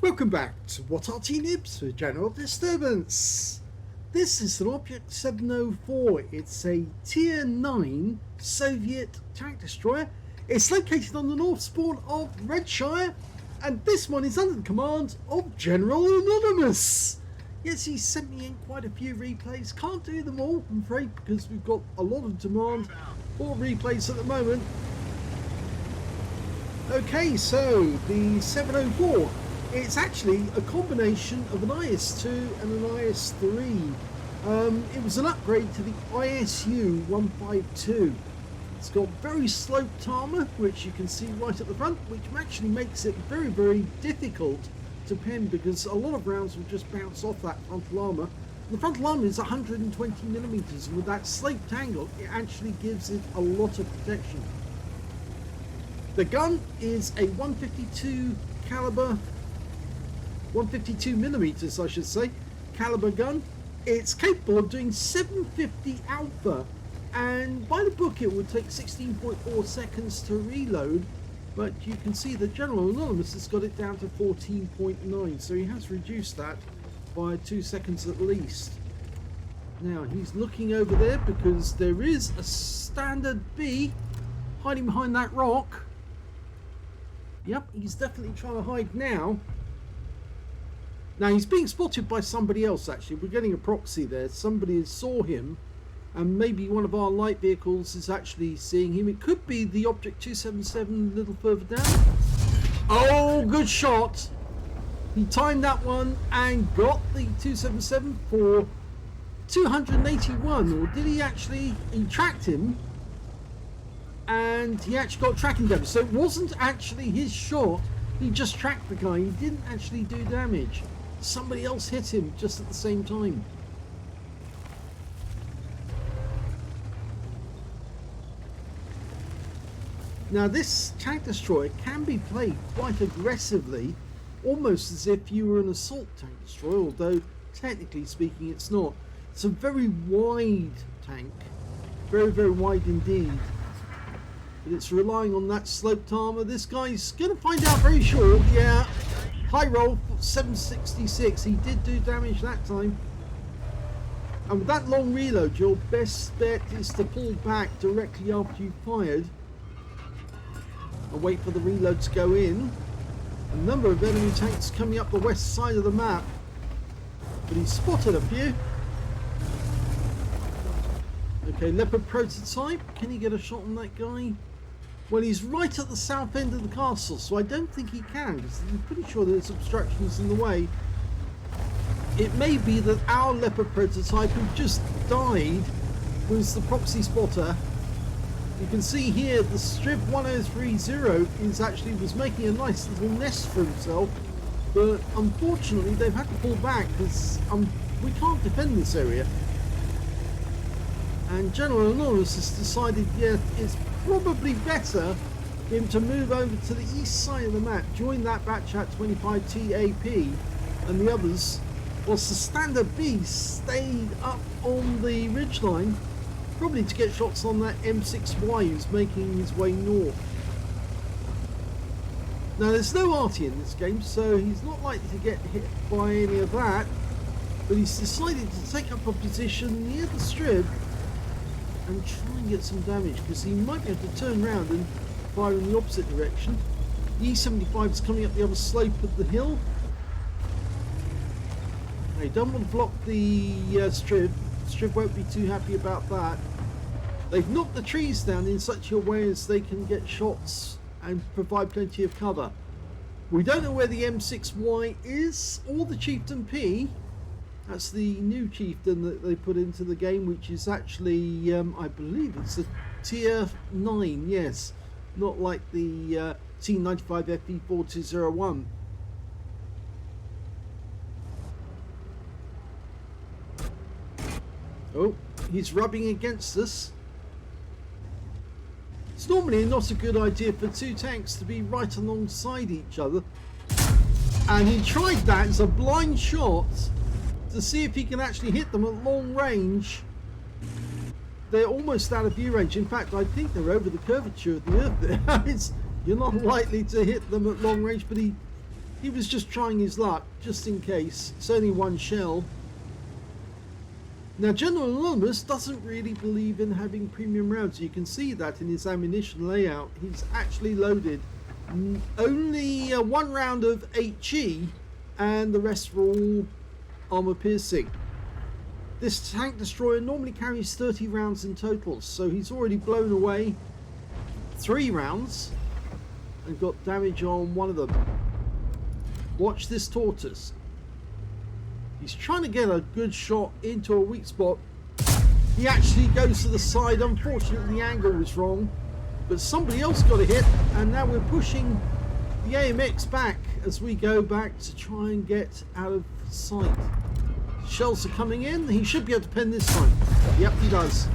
Welcome back to What Arty Noobs for General Disturbance. This is an Object 704. It's a Tier 9 Soviet tank destroyer. It's located on the north spawn of Redshire, and this one is under the command of General Anonymous. Yes, he sent me in quite a few replays. Can't do them all, I'm afraid, because we've got a lot of demand for replays at the moment. Okay, so the 704. It's actually a combination of an IS-2 and an IS-3. It was an upgrade to the ISU 152. It's got very sloped armour, which you can see right at the front, which actually makes it very, very difficult to pin because a lot of rounds will just bounce off that frontal armour. The frontal armour is 120mm, and with that sloped angle, it actually gives it a lot of protection. The gun is a 152 caliber. 152mm, I should say, caliber gun. It's capable of doing 750 alpha, and by the book it would take 16.4 seconds to reload, but you can see that General Anonymous has got it down to 14.9, so he has reduced that by 2 seconds at least. Now he's looking over there because there is a standard B hiding behind that rock. Yep, he's definitely trying to hide now. Now he's being spotted by somebody else actually. We're getting a proxy there. Somebody saw him, and maybe one of our light vehicles is actually seeing him. It could be the Object 277 a little further down. Oh, good shot. He timed that one and got the 277 for 281. Or did he actually? He tracked him and he actually got tracking damage. So it wasn't actually his shot. He just tracked the guy. He didn't actually do damage. Somebody else hit him just at the same time. Now this tank destroyer can be played quite aggressively, almost as if you were an assault tank destroyer, although technically speaking it's not. It's a very wide tank, very, very wide indeed. But it's relying on that sloped armour. This guy's going to find out very short. Yeah, high roll, 766. He did do damage that time. And with that long reload, your best bet is to pull back directly after you've fired and wait for the reload to go in. A number of enemy tanks coming up the west side of the map, but he's spotted a few. Okay, Leopard prototype. Can he get a shot on that guy? Well, he's right at the south end of the castle, so I don't think he can, because I'm pretty sure there's obstructions in the way. It may be that our Leopard prototype, who just died, was the proxy spotter. You can see here the Strib 1030 was making a nice little nest for himself, but unfortunately they've had to pull back because we can't defend this area. And General Anonymous has decided, yeah, it's probably better for him to move over to the east side of the map, join that batch at 25 TAP and the others, whilst the standard B stayed up on the ridgeline, probably to get shots on that M6Y who's making his way north. Now there's no Arty in this game, so he's not likely to get hit by any of that, but he's decided to take up a position near the strip and try and get some damage, because he might be able to turn around and fire in the opposite direction. The E75 is coming up the other slope of the hill. They don't want to block the strip. Strip won't be too happy about that. They've knocked the trees down in such a way as they can get shots and provide plenty of cover. We don't know where the M6Y is or the Chieftain P. That's the new chieftain that they put into the game, which is actually, I believe it's a tier 9, yes. Not like the T95 FE4201. Oh, he's rubbing against us. It's normally not a good idea for two tanks to be right alongside each other. And he tried that as a blind shot to see if he can actually hit them at long range. They're almost out of view range. In fact, I think they're over the curvature of the earth there. You're not likely to hit them at long range, but he He was just trying his luck, just in case. It's only one shell. Now, General Anonymous doesn't really believe in having premium rounds. You can see that in his ammunition layout. He's actually loaded only one round of HE, and the rest are all armor piercing. This tank destroyer normally carries 30 rounds in total, so he's already blown away 3 rounds and got damage on one of them. Watch this tortoise. He's trying to get a good shot into a weak spot. He actually goes to the side. Unfortunately, the angle was wrong, but somebody else got a hit, and now we're pushing the AMX back as we go back to try and get out of sight. Shells are coming in. He should be able to pen this time. Yep, he does.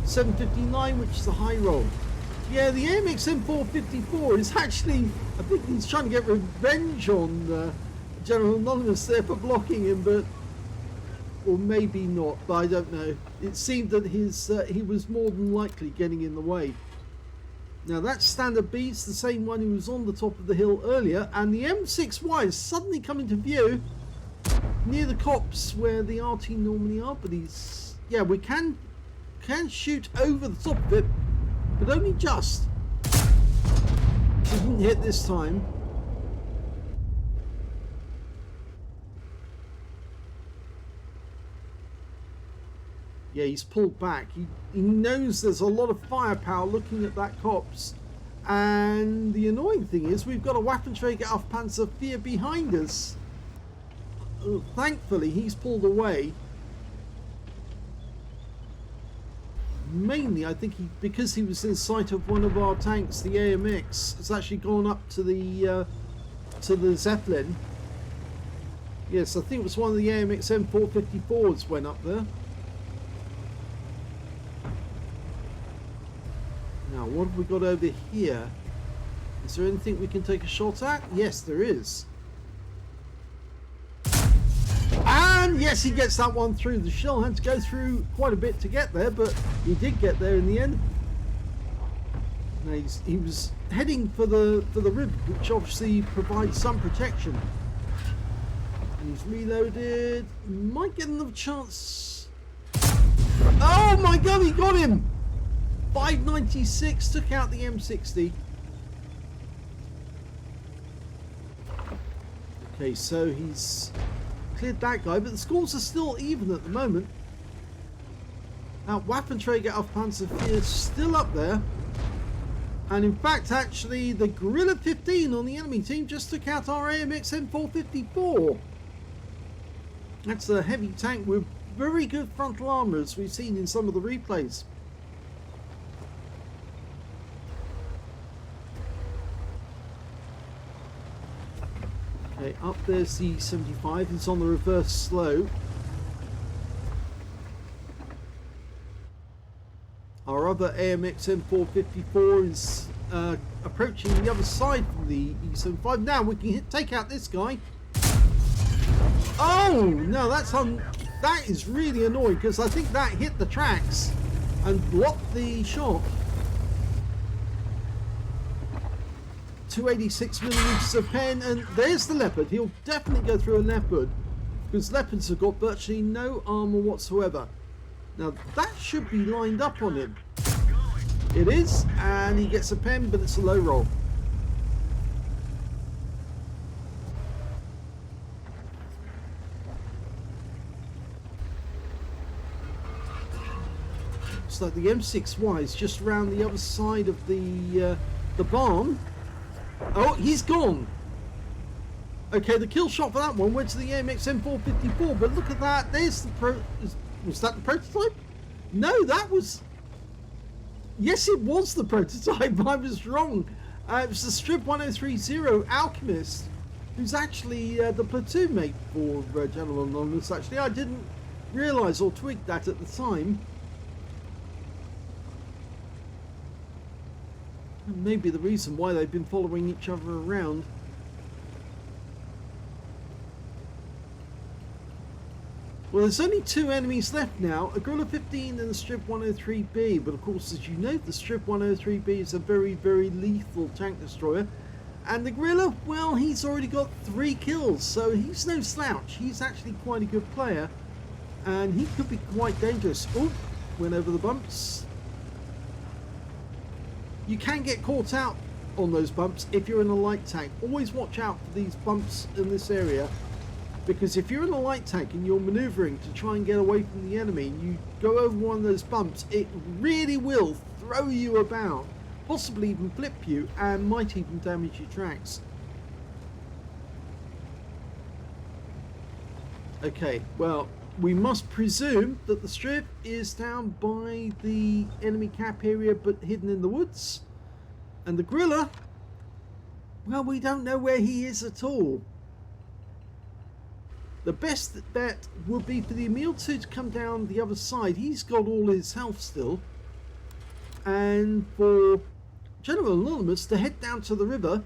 759, which is a high roll. Yeah, the AMX M454 is actually, I think he's trying to get revenge on General Anonymous there for blocking him, but, or maybe not, but I don't know. It seemed that his he was more than likely getting in the way. Now that's Standard B, it's the same one who was on the top of the hill earlier, and the M6Y is suddenly coming to view near the copse where the Arty normally are, but he's, yeah, we can shoot over the top of it, but only just. Didn't hit this time. Yeah, he's pulled back. He knows there's a lot of firepower looking at that copse. And the annoying thing is we've got a Waffenträger auf Panzer IV behind us. Thankfully, he's pulled away. Mainly, I think because he was in sight of one of our tanks, the AMX, has actually gone up to the Zeppelin. Yes, I think it was one of the AMX M454s went up there. Now, what have we got over here? Is there anything we can take a shot at? Yes, there is. And yes, he gets that one through. The shell had to go through quite a bit to get there, but he did get there in the end. Now he was heading for the rib, which obviously provides some protection. And he's reloaded. Might get another chance. Oh my god, he got him! 596, took out the M60. Okay, so he's cleared that guy, but the scores are still even at the moment. Now, Waffenträger auf Panzer IV is still up there. And in fact, actually, the Gorilla 15 on the enemy team just took out our AMX M454. That's a heavy tank with very good frontal armor, as we've seen in some of the replays. Okay, up there's the 75, it's on the reverse slope. Our other AMX M454 is approaching the other side from the E75. Now we can take out this guy. Oh, no, that is really annoying, because I think that hit the tracks and blocked the shot. 286 millimeters of pen, and there's the Leopard. He'll definitely go through a Leopard, because Leopards have got virtually no armor whatsoever. Now that should be lined up on him. It is, and he gets a pen, but it's a low roll. Looks like the M6Y is just around the other side of the barn. Oh, he's gone. Okay, the kill shot for that one went to the AMX M454, but look at that. There's the was that the prototype? No, that was... Yes, it was the prototype. I was wrong. It was the Strip 1030 Alchemist, who's actually the platoon mate for General Anonymous. Actually, I didn't realise or twig that at the time. Maybe the reason why they've been following each other around. Well, there's only 2 enemies left now, a Gorilla 15 and a Strip 103B, but of course, as you know, the Strip 103B is a very, very lethal tank destroyer, And the gorilla, well, he's already got 3 kills, so he's no slouch. He's actually quite a good player, and he could be quite dangerous. Oh, went over the bumps. You can get caught out on those bumps if you're in a light tank. Always watch out for these bumps in this area, because if you're in a light tank and you're maneuvering to try and get away from the enemy and you go over one of those bumps, it really will throw you about, possibly even flip you, and might even damage your tracks. Okay, well, we must presume that the strip is down by the enemy cap area but hidden in the woods. And the gorilla, well, we don't know where he is at all. The best bet would be for the Emil 2 to come down the other side. He's got all his health still. And for General Anonymous to head down to the river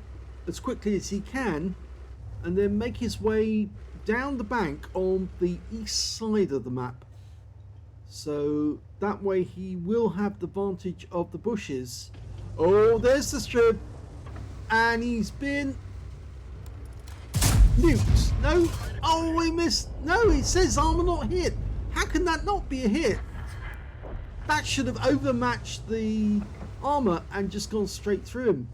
as quickly as he can and then make his way down the bank on the east side of the map. So that way he will have the advantage of the bushes. Oh, there's the strip, and he's been nuked. No, oh, he missed. No, it says armor not hit. How can that not be a hit? That should have overmatched the armor and just gone straight through him.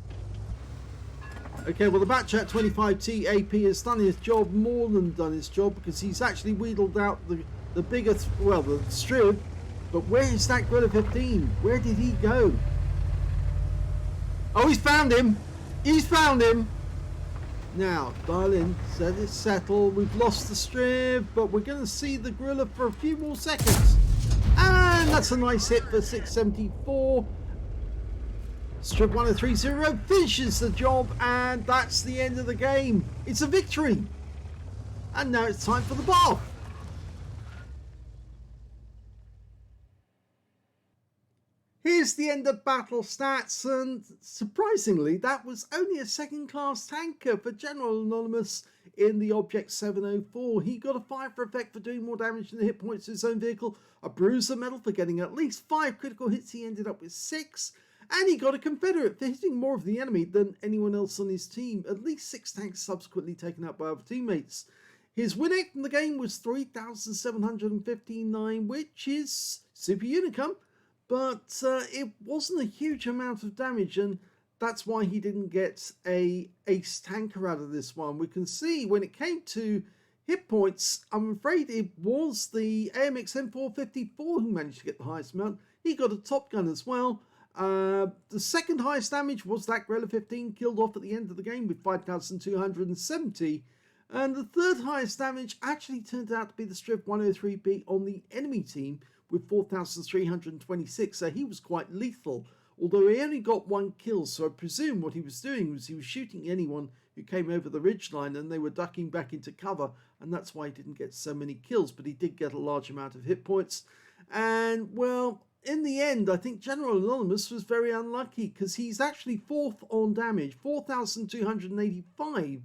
Okay, well, the Batchat 25T AP has done his job, more than done his job, because he's actually wheedled out the bigger, well, the strip. But where is that Gorilla 15? Where did he go? Oh, he's found him. He's found him. Now, dial in, set it, settle. We've lost the strip, but we're going to see the gorilla for a few more seconds. And that's a nice hit for 674. Strip 1030 finishes the job, and that's the end of the game. It's a victory. And now it's time for the bath. Here's the end of battle stats, and surprisingly, that was only a second-class tanker for General Anonymous in the Object 704. He got a 5 for effect for doing more damage than the hit points to his own vehicle, a bruiser medal for getting at least 5 critical hits. He ended up with 6, and he got a Confederate for hitting more of the enemy than anyone else on his team. At least 6 tanks subsequently taken out by other teammates. His win rate from the game was 3,759, which is super unicum. But it wasn't a huge amount of damage, and that's why he didn't get a ace tanker out of this one. We can see when it came to hit points, I'm afraid it was the AMX M454 who managed to get the highest amount. He got a top gun as well. The second highest damage was that Gorilla 15, killed off at the end of the game with 5,270. And the third highest damage actually turned out to be the Strip 103B on the enemy team, with 4,326, so he was quite lethal, although he only got 1 kill, so I presume what he was doing was he was shooting anyone who came over the ridgeline and they were ducking back into cover, and that's why he didn't get so many kills, but he did get a large amount of hit points. And, well, in the end, I think General Anonymous was very unlucky, because he's actually 4th on damage, 4,285.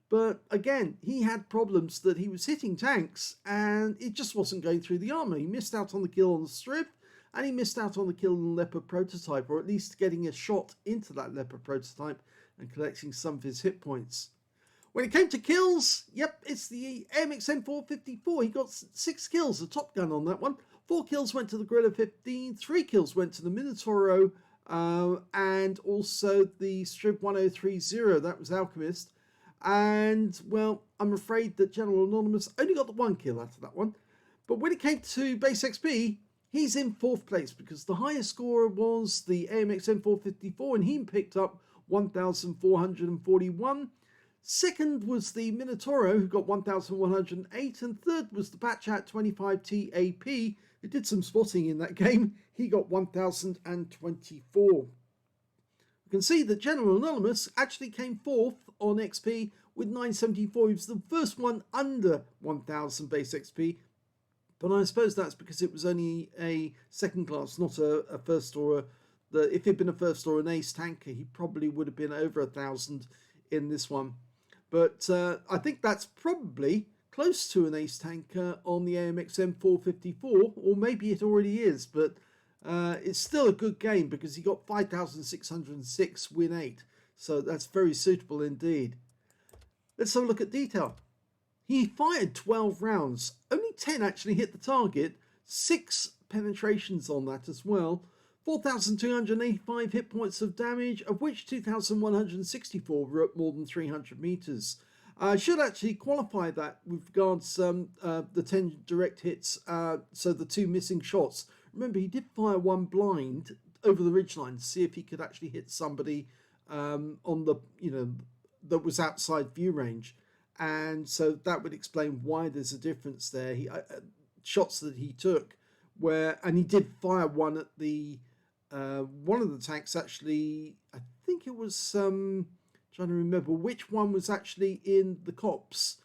But again, he had problems that he was hitting tanks and it just wasn't going through the armor. He missed out on the kill on the strip, and he missed out on the kill on the Leopard prototype, or at least getting a shot into that Leopard prototype and collecting some of his hit points. When it came to kills, yep, it's the AMX M454. He got 6 kills, a top gun on that one. 4 kills went to the Gorilla 15, 3 kills went to the Minotauro, and also the Strip 1030, that was Alchemist. And, well, I'm afraid that General Anonymous only got the 1 kill out of that one. But when it came to base XP, he's in 4th place, because the highest scorer was the AMX M454, and he picked up 1,441. Second was the Minotauro, who got 1,108. And third was the Batchat 25T AP, who did some spotting in that game. He got 1,024. You can see that General Anonymous actually came 4th on XP with 974. He was the first one under 1,000 base XP, but I suppose that's because it was only a second class, not a first or if he'd been a first or an ace tanker, he probably would have been over 1,000 in this one. But I think that's probably close to an ace tanker on the AMX M454, or maybe it already is, but it's still a good game because he got 5,606 win 8. So that's very suitable indeed. Let's have a look at detail. He fired 12 rounds. Only 10 actually hit the target. 6 penetrations on that as well. 4,285 hit points of damage, of which 2,164 were at more than 300 meters. I should actually qualify that with regards the 10 direct hits, so the 2 missing shots. Remember, he did fire 1 blind over the ridgeline to see if he could actually hit somebody on the, that was outside view range. And so that would explain why there's a difference there. Shots that he took and he did fire one at the one of the tanks actually. I think it was trying to remember which one was actually in the copse,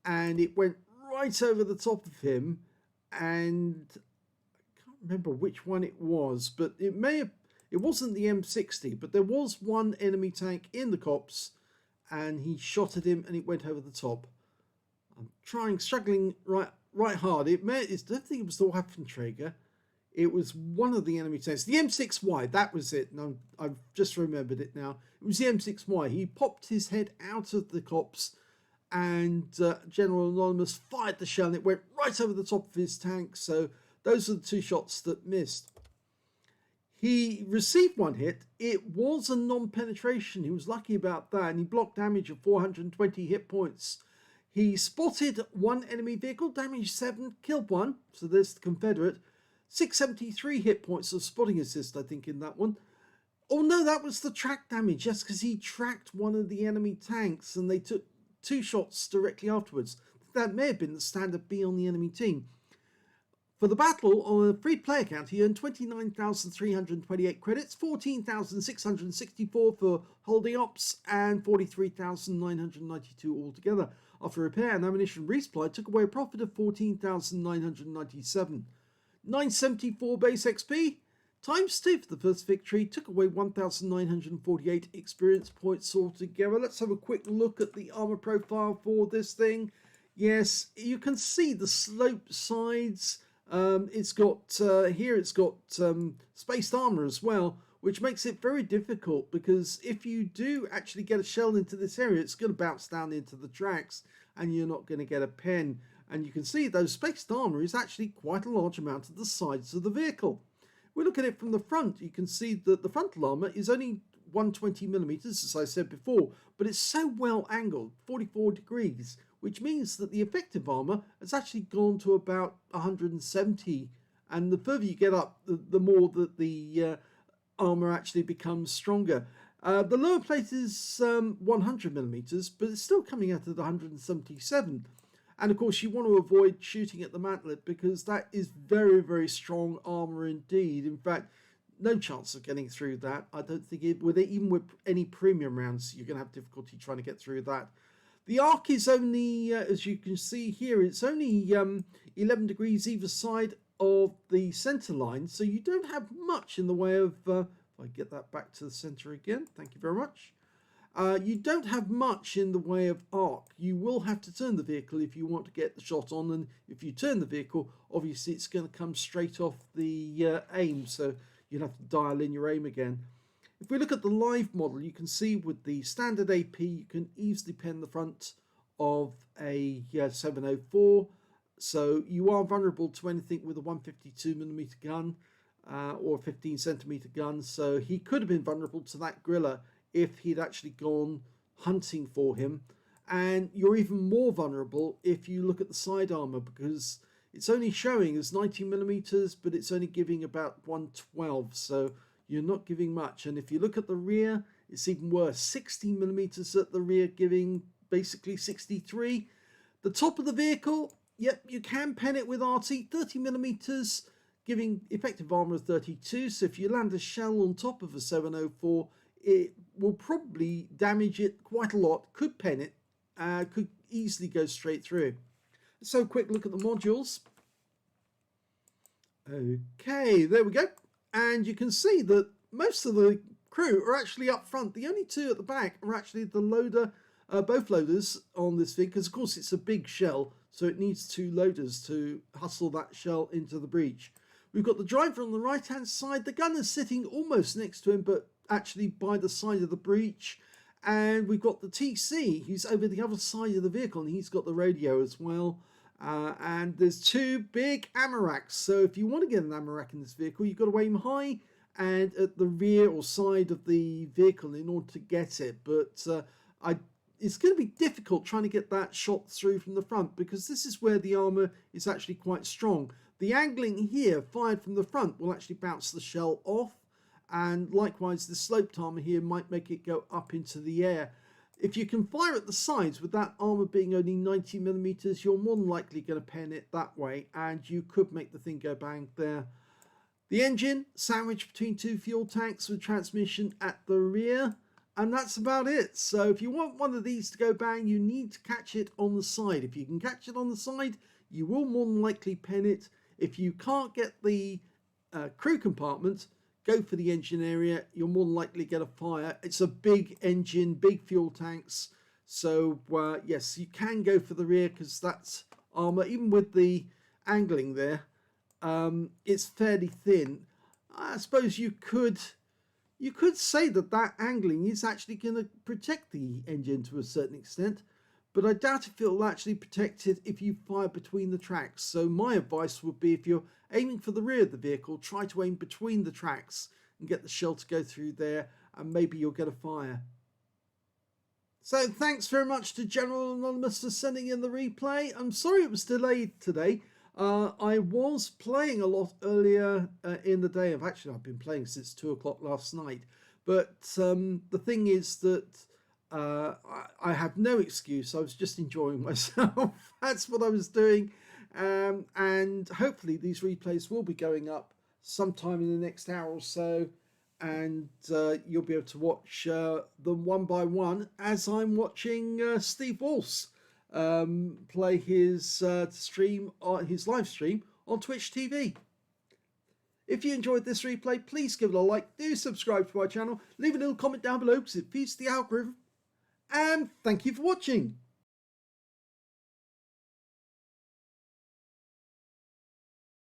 and it went right over the top of him, and I can't remember which one it was, but it wasn't the M60, but there was one enemy tank in the copse, and he shot at him and it went over the top. I'm struggling right hard. I don't think it was the Waffenträger. It was one of the enemy tanks. The M6Y, that was it. No, I've just remembered it now. It was the M6Y. He popped his head out of the copse, and General Anonymous fired the shell and it went right over the top of his tank. So those are the 2 shots that missed. He received 1 hit. It was a non-penetration. He was lucky about that, and he blocked damage of 420 hit points. He spotted 1 enemy vehicle, damaged 7, killed 1. So there's the Confederate. 673 hit points of spotting assist, I think, in that one. Oh no, that was the track damage. Yes, because he tracked one of the enemy tanks and they took 2 shots directly afterwards. That may have been the standard B on the enemy team. For the battle, on a free player account, he earned 29,328 credits, 14,664 for holding ops, and 43,992 altogether. After repair and ammunition resupply, took away a profit of 14,997. 974 base XP, times 2 for the first victory, took away 1,948 experience points altogether. Let's have a quick look at the armor profile for this thing. Yes, you can see the sloped sides. It's got spaced armor as well, which makes it very difficult, because if you do actually get a shell into this area, it's going to bounce down into the tracks and you're not going to get a pen. And you can see those spaced armor is actually quite a large amount of the sides of the vehicle. We look at it from the front, you can see that the frontal armor is only 120mm, as I said before, but it's so well angled, 44 degrees, which means that the effective armor has actually gone to about 170, and the further you get up, the more that the armor actually becomes stronger. The lower plate is 100mm, but it's still coming out at 177. And of course you want to avoid shooting at the mantlet, because that is very, very strong armor indeed. In fact, no chance of getting through that. I don't think even with any premium rounds, you're going to have difficulty trying to get through that. The arc is only, as you can see here, it's only 11 degrees either side of the center line. So you don't have much in the way of, if I get that back to the center again, thank you very much. You don't have much in the way of arc. You will have to turn the vehicle if you want to get the shot on, and if you turn the vehicle, obviously it's going to come straight off the aim, so you'll have to dial in your aim again. If we look at the live model, you can see with the standard AP, you can easily pen the front of a 704, so you are vulnerable to anything with a 152mm gun or a 15cm gun, so he could have been vulnerable to that Griller if he'd actually gone hunting for him. And you're even more vulnerable if you look at the side armor, because it's only showing as 90mm, but it's only giving about 112, so you're not giving much. And if you look at the rear, it's even worse, 60mm at the rear, giving basically 63. The top of the vehicle, yep, you can pen it with Arty, 30mm, giving effective armor of 32, so if you land a shell on top of a 704, it will probably damage it quite a lot, could pen it, could easily go straight through. So quick look at the modules. Okay, there we go. And you can see that most of the crew are actually up front. The only 2 at the back are actually the loader, both loaders on this thing, because of course it's a big shell, so it needs 2 loaders to hustle that shell into the breach. We've got the driver on the right hand side. The gunner's sitting almost next to him, but actually by the side of the breach, And we've got the TC, who's over the other side of the vehicle, and he's got the radio as well. And there's two big ammo racks. So if you want to get an ammo rack in this vehicle, you've got to aim high and at the rear or side of the vehicle in order to get it. But it's going to be difficult trying to get that shot through from the front, because this is where the armor is actually quite strong. The angling here, fired from the front, will actually bounce the shell off. And likewise, the sloped armor here might make it go up into the air. If you can fire at the sides with that armor being only 90mm, you're more than likely going to pen it that way, and you could make the thing go bang there. The engine, sandwiched between two fuel tanks with transmission at the rear, and that's about it. So if you want one of these to go bang, you need to catch it on the side. If you can catch it on the side, you will more than likely pen it. If you can't get the crew compartment, go for the engine area. You'll more than likely get a fire. It's a big engine, big fuel tanks. So yes, you can go for the rear, because that's armor. Even with the angling there, it's fairly thin. I suppose you could say that angling is actually going to protect the engine to a certain extent, but I doubt if it'll actually protect it if you fire between the tracks. So my advice would be, if you're aiming for the rear of the vehicle, try to aim between the tracks and get the shell to go through there, and maybe you'll get a fire. So thanks very much to General Anonymous for sending in the replay. I'm sorry it was delayed today. I was playing a lot earlier in the day. I've been playing since 2 o'clock last night. But the thing is that I have no excuse. I was just enjoying myself. That's what I was doing. And hopefully these replays will be going up sometime in the next hour or so. And you'll be able to watch them one by one as I'm watching Steve Walsh play his live stream on Twitch TV. If you enjoyed this replay, please give it a like, do subscribe to my channel, leave a little comment down below because it feeds the algorithm, and thank you for watching.